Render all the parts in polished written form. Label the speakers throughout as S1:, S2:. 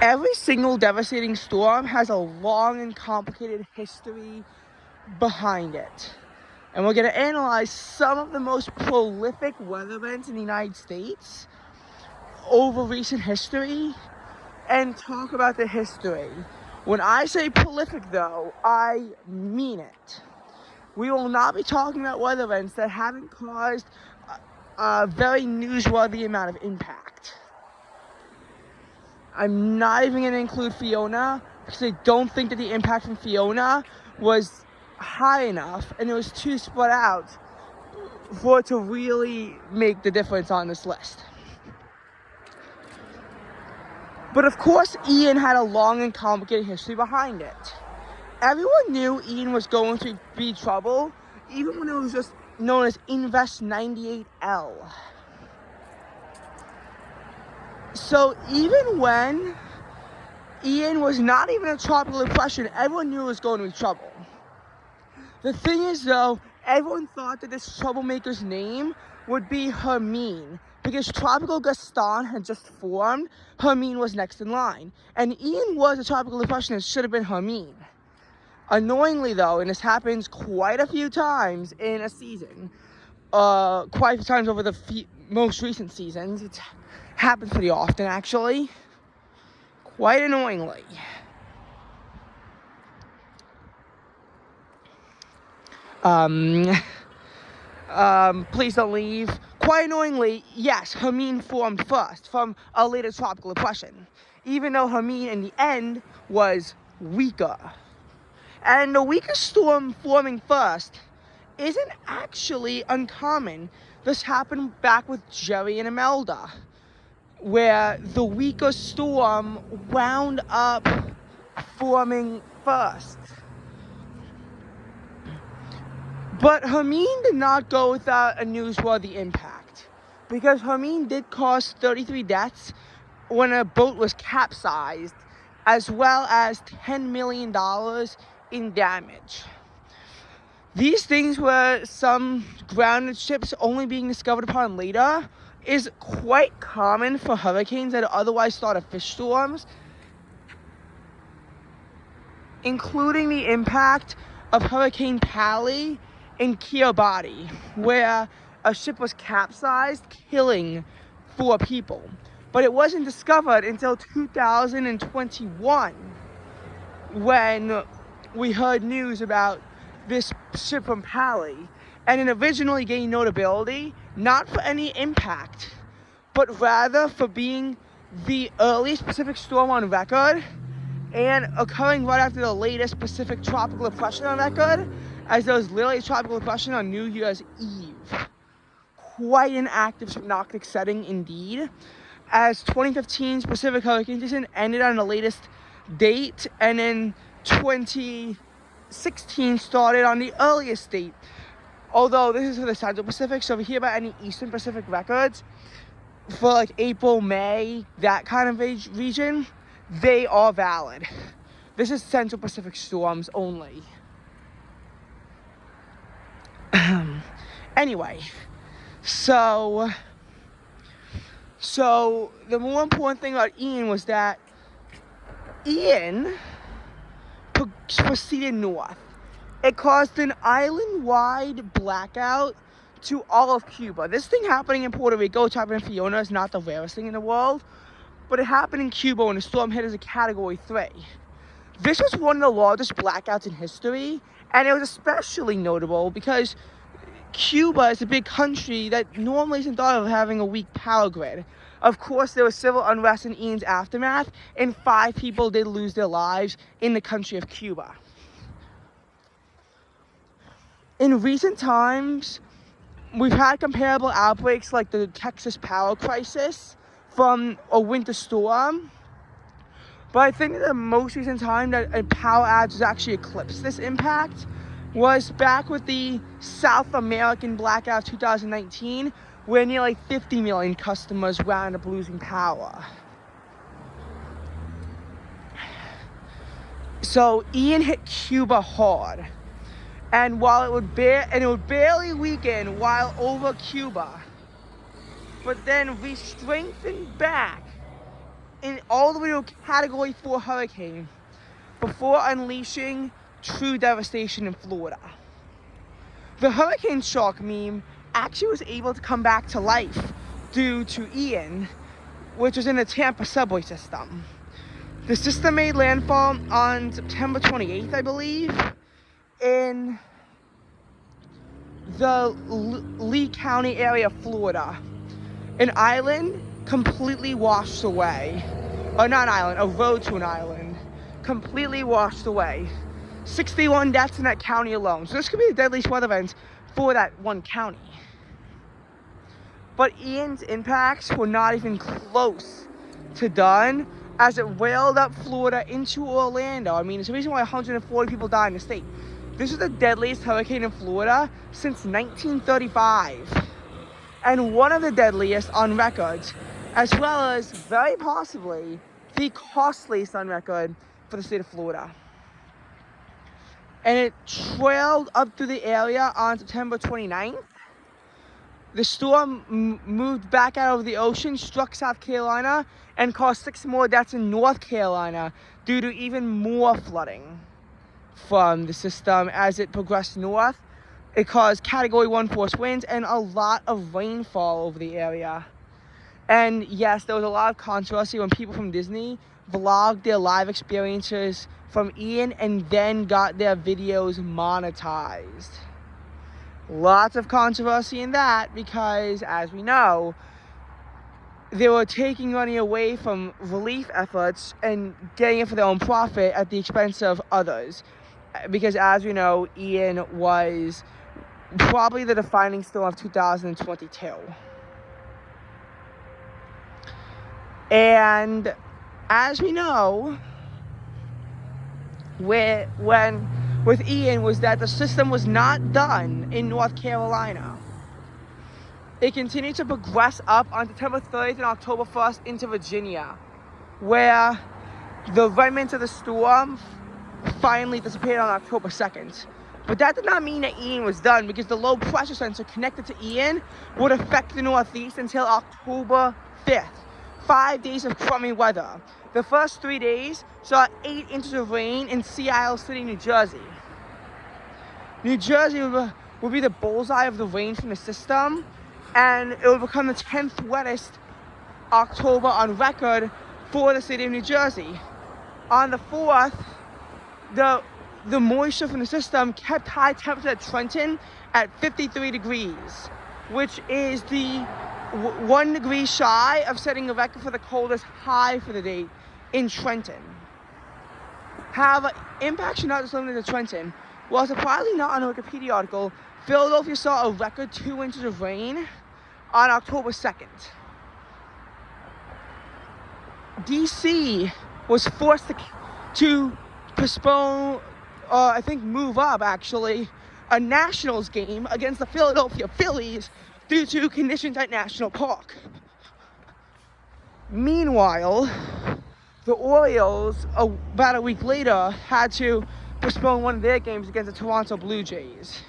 S1: Every single devastating storm has a long and complicated history behind it. And we're going to analyze some of the most prolific weather events in the United States over recent history and talk about the history. When I say prolific, though, I mean it. We will not be talking about weather events that haven't caused a very newsworthy amount of impact. I'm not even going to include Fiona because I don't think that the impact from Fiona was high enough and it was too spread out for it to really make the difference on this list. But of course, Ian had a long and complicated history behind it. Everyone knew Ian was going to be trouble, even when it was just known as Invest 98L. So even when Ian was not even a tropical depression, everyone knew it was going to be trouble. The thing is, though, everyone thought that this troublemaker's name would be Hermine, because Tropical Gaston had just formed. Hermine was next in line, and Ian was a tropical depression that should have been Hermine. Annoyingly, though, and this happens quite a few times in a season, quite a few times over the most recent seasons, it happens pretty often, actually, quite annoyingly. Please don't leave. Quite annoyingly, yes, Hermine formed first from a later tropical depression, even though Hermine in the end was weaker. And the weaker storm forming first isn't actually uncommon. This happened back with Jerry and Imelda, where the weaker storm wound up forming first. But Hermine did not go without a newsworthy impact, because Hermine did cause 33 deaths when a boat was capsized, as well as $10 million in damage. These things, where some grounded ships only being discovered upon later, is quite common for hurricanes that otherwise start as fish storms, including the impact of Hurricane Pally in Kiribati, where a ship was capsized, killing 4 people. But it wasn't discovered until 2021 when we heard news about this ship from Pally, and it originally gained notability not for any impact, but rather for being the earliest Pacific storm on record and occurring right after the latest Pacific tropical depression on record, as there was literally a tropical depression on New Year's Eve. Quite an active synoptic setting indeed, as 2015's Pacific hurricane season ended on the latest date, and then 2016 started on the earliest date. Although this is for the Central Pacific, so if you hear about any Eastern Pacific records for like April, May, that kind of region, they are valid. This is Central Pacific storms only. Anyway, so the more important thing about Ian was that Ian proceeded north. It caused an island-wide blackout to all of Cuba. This thing happening in Puerto Rico, which happened in Fiona, is not the rarest thing in the world, but it happened in Cuba when the storm hit as a Category 3. This was one of the largest blackouts in history, and it was especially notable because Cuba is a big country that normally isn't thought of having a weak power grid. Of course, there was civil unrest in Ian's aftermath, and 5 people did lose their lives in the country of Cuba. In recent times, we've had comparable outbreaks like the Texas power crisis from a winter storm, but I think that the most recent time that a power outage has actually eclipsed this impact was back with the South American blackout 2019, where nearly 50 million customers wound up losing power. So Ian hit Cuba hard, and while it would barely weaken while over Cuba, but then re-strengthened back all the way to a Category 4 hurricane before unleashing true devastation in Florida. The hurricane shock meme actually was able to come back to life due to Ian, which was in the Tampa subway system. The system made landfall on September 28th, I believe, in the Lee County area of Florida. An island completely washed away. Or not an island, a road to an island. Completely washed away. 61 deaths in that county alone. So this could be the deadliest weather event for that one county. But Ian's impacts were not even close to done as it wailed up Florida into Orlando. I mean, it's the reason why 140 people died in the state. This is the deadliest hurricane in Florida since 1935. And one of the deadliest on record, as well as very possibly the costliest on record for the state of Florida. And it trailed up through the area on September 29th. The storm moved back out over the ocean, struck South Carolina, and caused 6 more deaths in North Carolina due to even more flooding from the system as it progressed north. It caused Category 1 force winds and a lot of rainfall over the area. And yes, there was a lot of controversy when people from Disney vlogged their live experiences from Ian and then got their videos monetized. Lots of controversy in that because, as we know, they were taking money away from relief efforts and getting it for their own profit at the expense of others. Because, as we know, Ian was probably the defining storm of 2022. And as we know, with Ian was that the system was not done in North Carolina. It continued to progress up on September 30th and October 1st into Virginia, where the remnants of the storm finally disappeared on October 2nd. But that did not mean that Ian was done, because the low pressure sensor connected to Ian would affect the Northeast until October 5th. 5 days of crummy weather. The first 3 days saw 8 inches of rain in Sea Isle City, New Jersey. New Jersey would be the bullseye of the rain from the system, and it would become the 10th wettest October on record for the city of New Jersey. On the 4th, the moisture from the system kept high temperature at Trenton at 53 degrees, which is the 1 degree shy of setting a record for the coldest high for the day in Trenton. However, impacts are not just limited to Trenton. While surprisingly not on a Wikipedia article, Philadelphia saw a record 2 inches of rain on October 2nd. DC was forced to postpone, I think move up actually, a Nationals game against the Philadelphia Phillies due to conditions at National Park. Meanwhile, the Orioles, about a week later, had to postpone one of their games against the Toronto Blue Jays.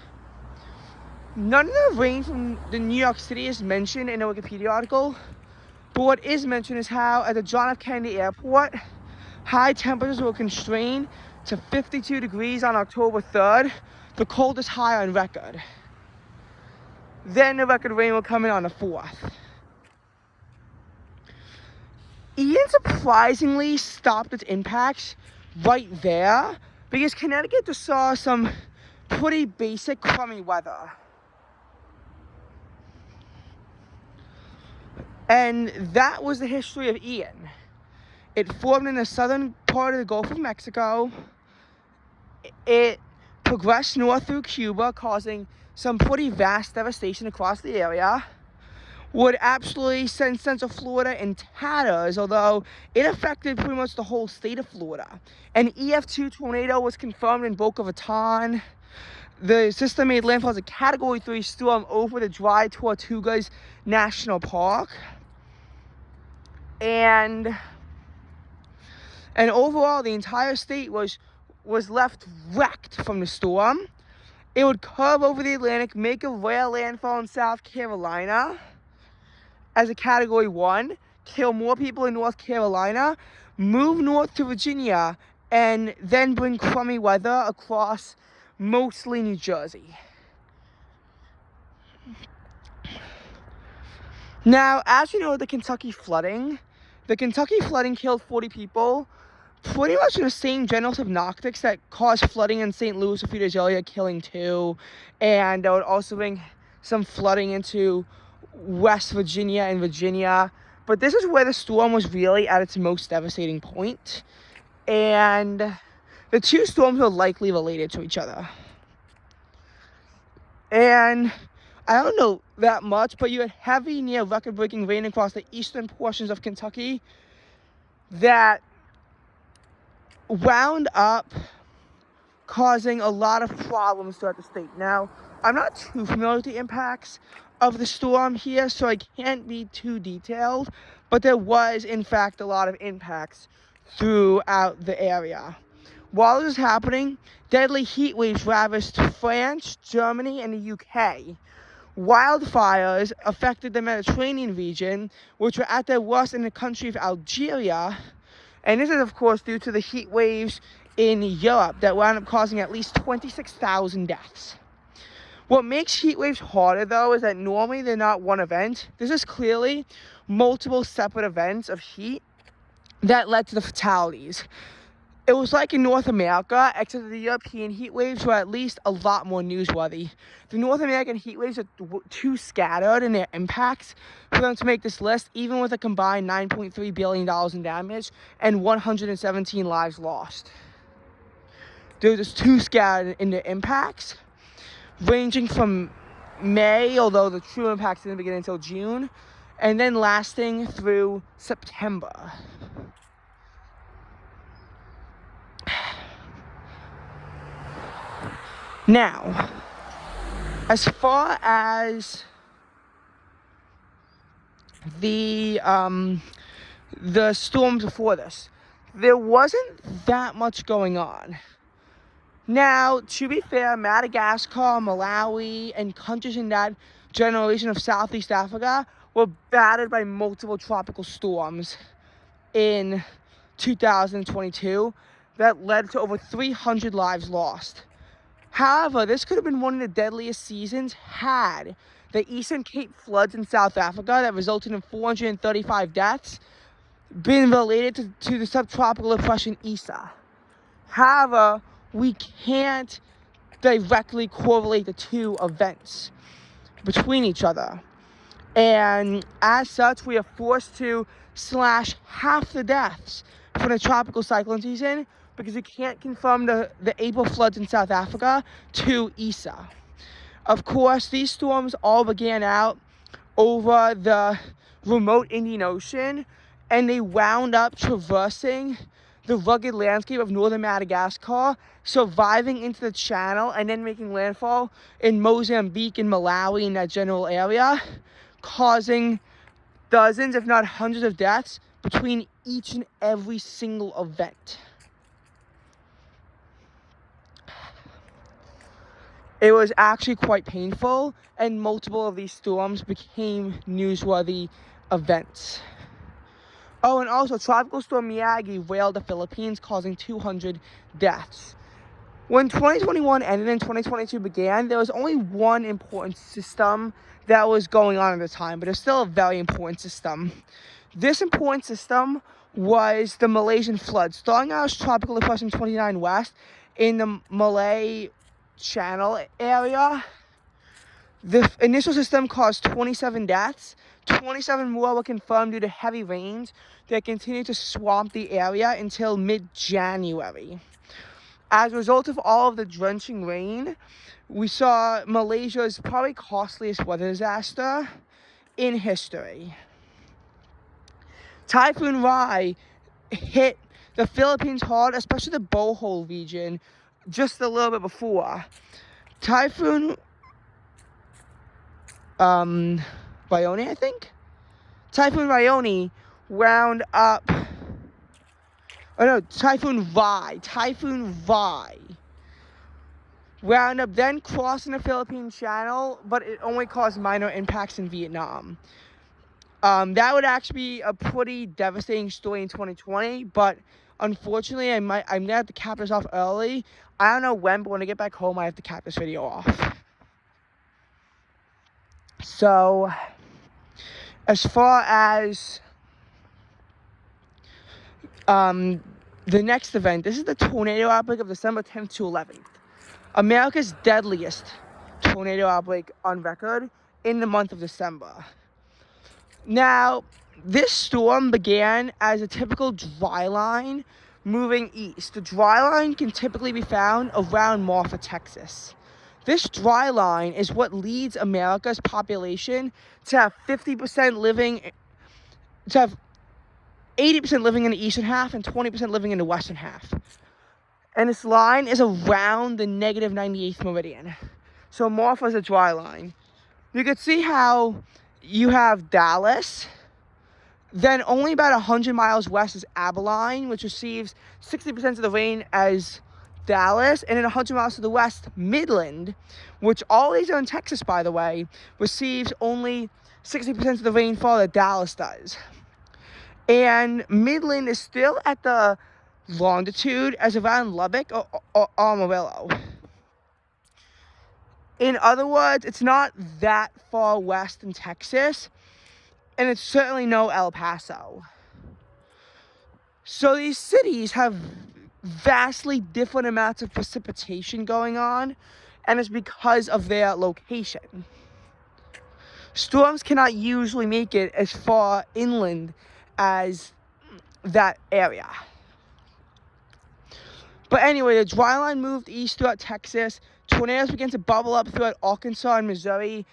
S1: None of the rain from the New York City is mentioned in the Wikipedia article, but what is mentioned is how at the John F. Kennedy Airport, high temperatures were constrained to 52 degrees on October 3rd, the coldest high on record. Then the record rain will come in on the 4th. Ian surprisingly stopped its impacts right there because Connecticut just saw some pretty basic crummy weather. And that was the history of Ian. It formed in the southern part of the Gulf of Mexico. It progressed north through Cuba, causing some pretty vast devastation across the area. Would absolutely send Central Florida in tatters, although it affected pretty much the whole state of Florida. An EF2 tornado was confirmed in Boca Raton. The system made landfall as a Category 3 storm over the Dry Tortugas National Park. And overall, the entire state was left wrecked from the storm. It would curve over the Atlantic, make a rare landfall in South Carolina as a Category 1, kill more people in North Carolina, move north to Virginia, and then bring crummy weather across mostly New Jersey. Now, as you know, the Kentucky flooding killed 40 people, pretty much the same general synoptics that caused flooding in St. Louis a few days earlier, killing 2, and that would also bring some flooding into West Virginia and Virginia. But this is where the storm was really at its most devastating point, and the two storms were likely related to each other. And I don't know that much, but you had heavy, near record-breaking rain across the eastern portions of Kentucky that wound up causing a lot of problems throughout the state. Now, I'm not too familiar with the impacts of the storm here, so I can't be too detailed, but there was, in fact, a lot of impacts throughout the area. While this was happening, deadly heat waves ravaged France, Germany, and the UK. Wildfires affected the Mediterranean region, which were at their worst in the country of Algeria. And this is, of course, due to the heat waves in Europe that wound up causing at least 26,000 deaths. What makes heat waves harder, though, is that normally they're not one event. This is clearly multiple separate events of heat that led to the fatalities. It was like in North America, except the European heat waves were at least a lot more newsworthy. The North American heat waves are too scattered in their impacts for them to make this list, even with a combined $9.3 billion in damage and 117 lives lost. They're just too scattered in their impacts, ranging from May, although the true impacts didn't begin until June, and then lasting through September. Now, as far as the storms before this, there wasn't that much going on. Now, to be fair, Madagascar, Malawi, and countries in that general region of Southeast Africa were battered by multiple tropical storms in 2022 that led to over 300 lives lost. However, this could have been one of the deadliest seasons had the Eastern Cape floods in South Africa that resulted in 435 deaths been related to the subtropical depression Isa. However, we can't directly correlate the two events between each other. And as such, we are forced to slash half the deaths from the tropical cyclone season because we can't confirm the April floods in South Africa to Isa. Of course, these storms all began out over the remote Indian Ocean, and they wound up traversing the rugged landscape of northern Madagascar, surviving into the channel, and then making landfall in Mozambique and Malawi in that general area, causing dozens, if not hundreds of deaths between each and every single event. It was actually quite painful, and multiple of these storms became newsworthy events. Oh, and also, Tropical Storm Miyagi railed the Philippines, causing 200 deaths. When 2021 ended and 2022 began, there was only one important system that was going on at the time, but it's still a very important system. This important system was the Malaysian flood. Starting out as Tropical Depression 29 West in the Malay Channel area, the initial system caused 27 deaths. 27 more were confirmed due to heavy rains that continued to swamp the area until mid-January. As a result of all of the drenching rain, we saw Malaysia's probably costliest weather disaster in history. Typhoon Rai hit the Philippines hard, especially the Bohol region, just a little bit before. Typhoon Rayoni, I think? Typhoon Rayoni wound up... Oh no, Typhoon Rai wound up then crossing the Philippine Channel, but it only caused minor impacts in Vietnam. That would actually be a pretty devastating story in 2020, but unfortunately, I'm gonna have to cap this off early. I don't know when, but when I get back home, I have to cap this video off. So, as far as the next event, this is the tornado outbreak of December 10th to 11th. America's deadliest tornado outbreak on record in the month of December. Now, this storm began as a typical dry line moving east. The dry line can typically be found around Marfa, Texas. This dry line is what leads America's population to have 80% living in the eastern half and 20% living in the western half. And this line is around the negative 98th meridian. So Marfa is a dry line. You can see how you have Dallas. Then only about 100 miles west is Abilene, which receives 60% of the rain as Dallas. And then 100 miles to the west, Midland, which all these are in Texas, by the way, receives only 60% of the rainfall that Dallas does. And Midland is still at the longitude as around Lubbock or Amarillo. In other words, it's not that far west in Texas, and it's certainly no El Paso. So these cities have vastly different amounts of precipitation going on, and it's because of their location. Storms cannot usually make it as far inland as that area. But anyway, the dry line moved east throughout Texas. Tornadoes began to bubble up throughout Arkansas and Missouri,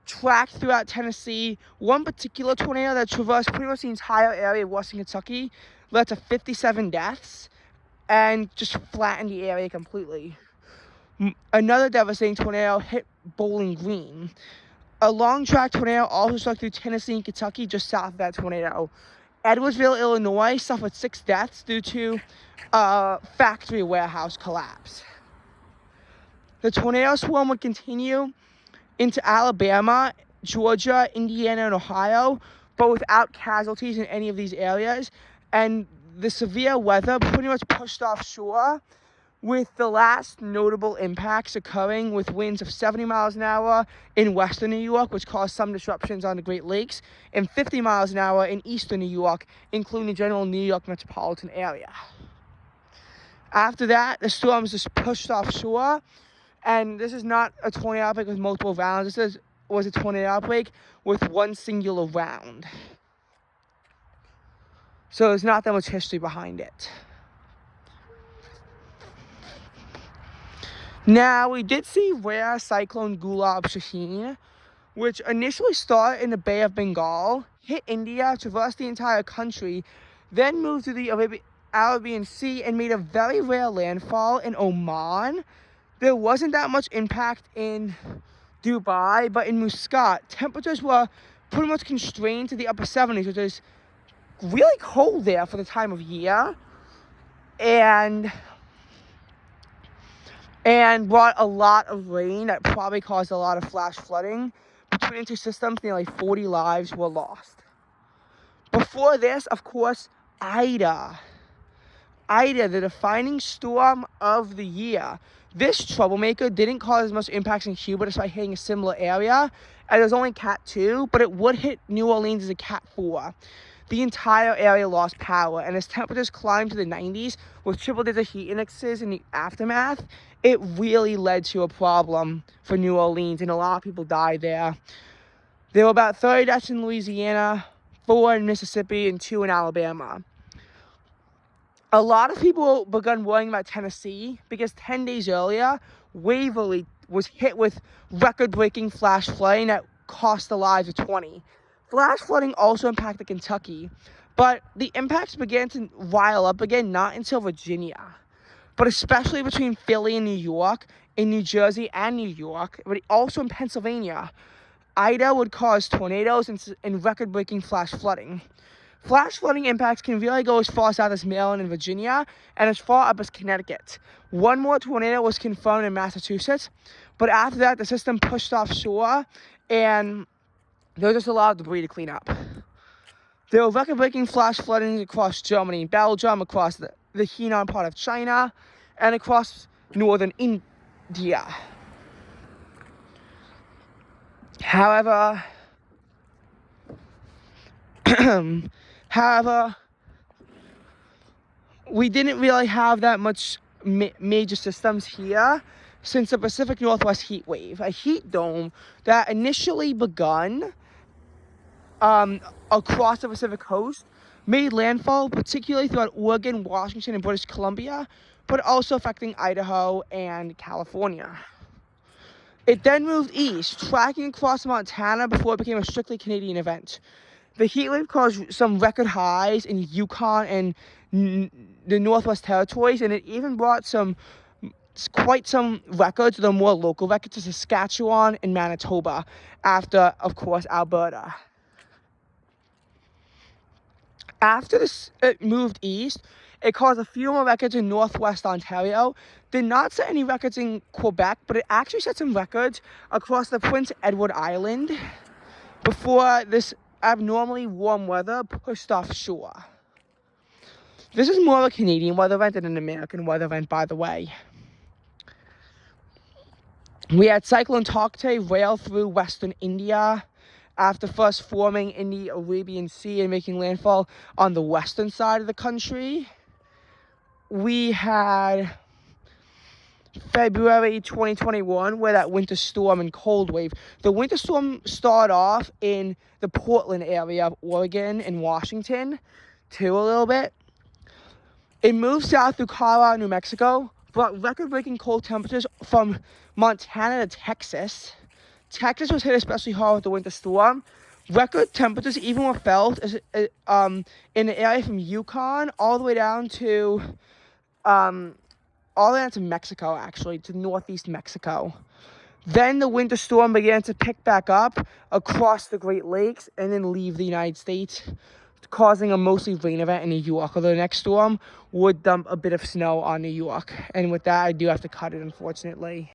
S1: tracked throughout Tennessee. One particular tornado that traversed pretty much the entire area of western Kentucky led to 57 deaths and just flattened the area completely. Another devastating tornado hit Bowling Green. A long-track tornado also struck through Tennessee and Kentucky just south of that tornado. Edwardsville, Illinois suffered 6 deaths due to a factory warehouse collapse. The tornado swarm would continue into Alabama, Georgia, Indiana, and Ohio, but without casualties in any of these areas. And the severe weather pretty much pushed offshore, with the last notable impacts occurring with winds of 70 miles an hour in western New York, which caused some disruptions on the Great Lakes, and 50 miles an hour in eastern New York, including the general New York metropolitan area. After that, the storms just pushed offshore, and this is not a tornado outbreak with multiple rounds. This was a tornado outbreak with one singular round. So there's not that much history behind it. Now, we did see rare cyclone Gulab Shaheen, which initially started in the Bay of Bengal, hit India, traversed the entire country, then moved to the Arabian Sea and made a very rare landfall in Oman. There wasn't that much impact in Dubai, but in Muscat, temperatures were pretty much constrained to the upper 70s, which is really cold there for the time of year, and brought a lot of rain that probably caused a lot of flash flooding. Between the two systems, nearly 40 lives were lost. Before this, of course, Ida, the defining storm of the year. This troublemaker didn't cause as much impacts in Cuba despite hitting a similar area, and it was only Cat 2, but it would hit New Orleans as a Cat 4. The entire area lost power, and as temperatures climbed to the 90s with triple-digit heat indexes in the aftermath, it really led to a problem for New Orleans, and a lot of people died there. There were about 30 deaths in Louisiana, 4 in Mississippi, and 2 in Alabama. A lot of people began worrying about Tennessee because 10 days earlier, Waverly was hit with record-breaking flash flooding that cost the lives of 20. Flash flooding also impacted Kentucky, but the impacts began to rile up again not until Virginia. But especially between Philly and New York, in New Jersey and New York, but also in Pennsylvania, Ida would cause tornadoes and record-breaking flash flooding. Flash flooding impacts can really go as far south as Maryland and Virginia, and as far up as Connecticut. One more tornado was confirmed in Massachusetts, but after that, the system pushed offshore, and there was just a lot of debris to clean up. There were record-breaking flash floodings across Germany, Belgium, across the Henan part of China, and across northern India. However, we didn't really have that much major systems here since the Pacific Northwest heat wave, a heat dome that initially begun across the Pacific coast, made landfall particularly throughout Oregon, Washington, and British Columbia, but also affecting Idaho and California. It then moved east, tracking across Montana before it became a strictly Canadian event. The heat wave caused some record highs in Yukon and the Northwest Territories, and it even brought quite some records, the more local records, to Saskatchewan and Manitoba, after, of course, Alberta. After it moved east, it caused a few more records in Northwest Ontario. Did not set any records in Quebec, but it actually set some records across the Prince Edward Island before this abnormally warm weather pushed offshore. This is more of a Canadian weather event than an American weather event, by the way. We had Cyclone Tauktae rail through western India after first forming in the Arabian Sea and making landfall on the western side of the country. We had February 2021, where that winter storm and cold wave. The winter storm started off in the Portland area of Oregon and Washington, too, a little bit. It moved south through Colorado, New Mexico, brought record-breaking cold temperatures from Montana to Texas. Texas was hit especially hard with the winter storm. Record temperatures even were felt in the area from Yukon all the way down to Mexico, actually, to northeast Mexico. Then the winter storm began to pick back up across the Great Lakes and then leave the United States, causing a mostly rain event in New York, although the next storm would dump a bit of snow on New York. And with that, I do have to cut it, unfortunately.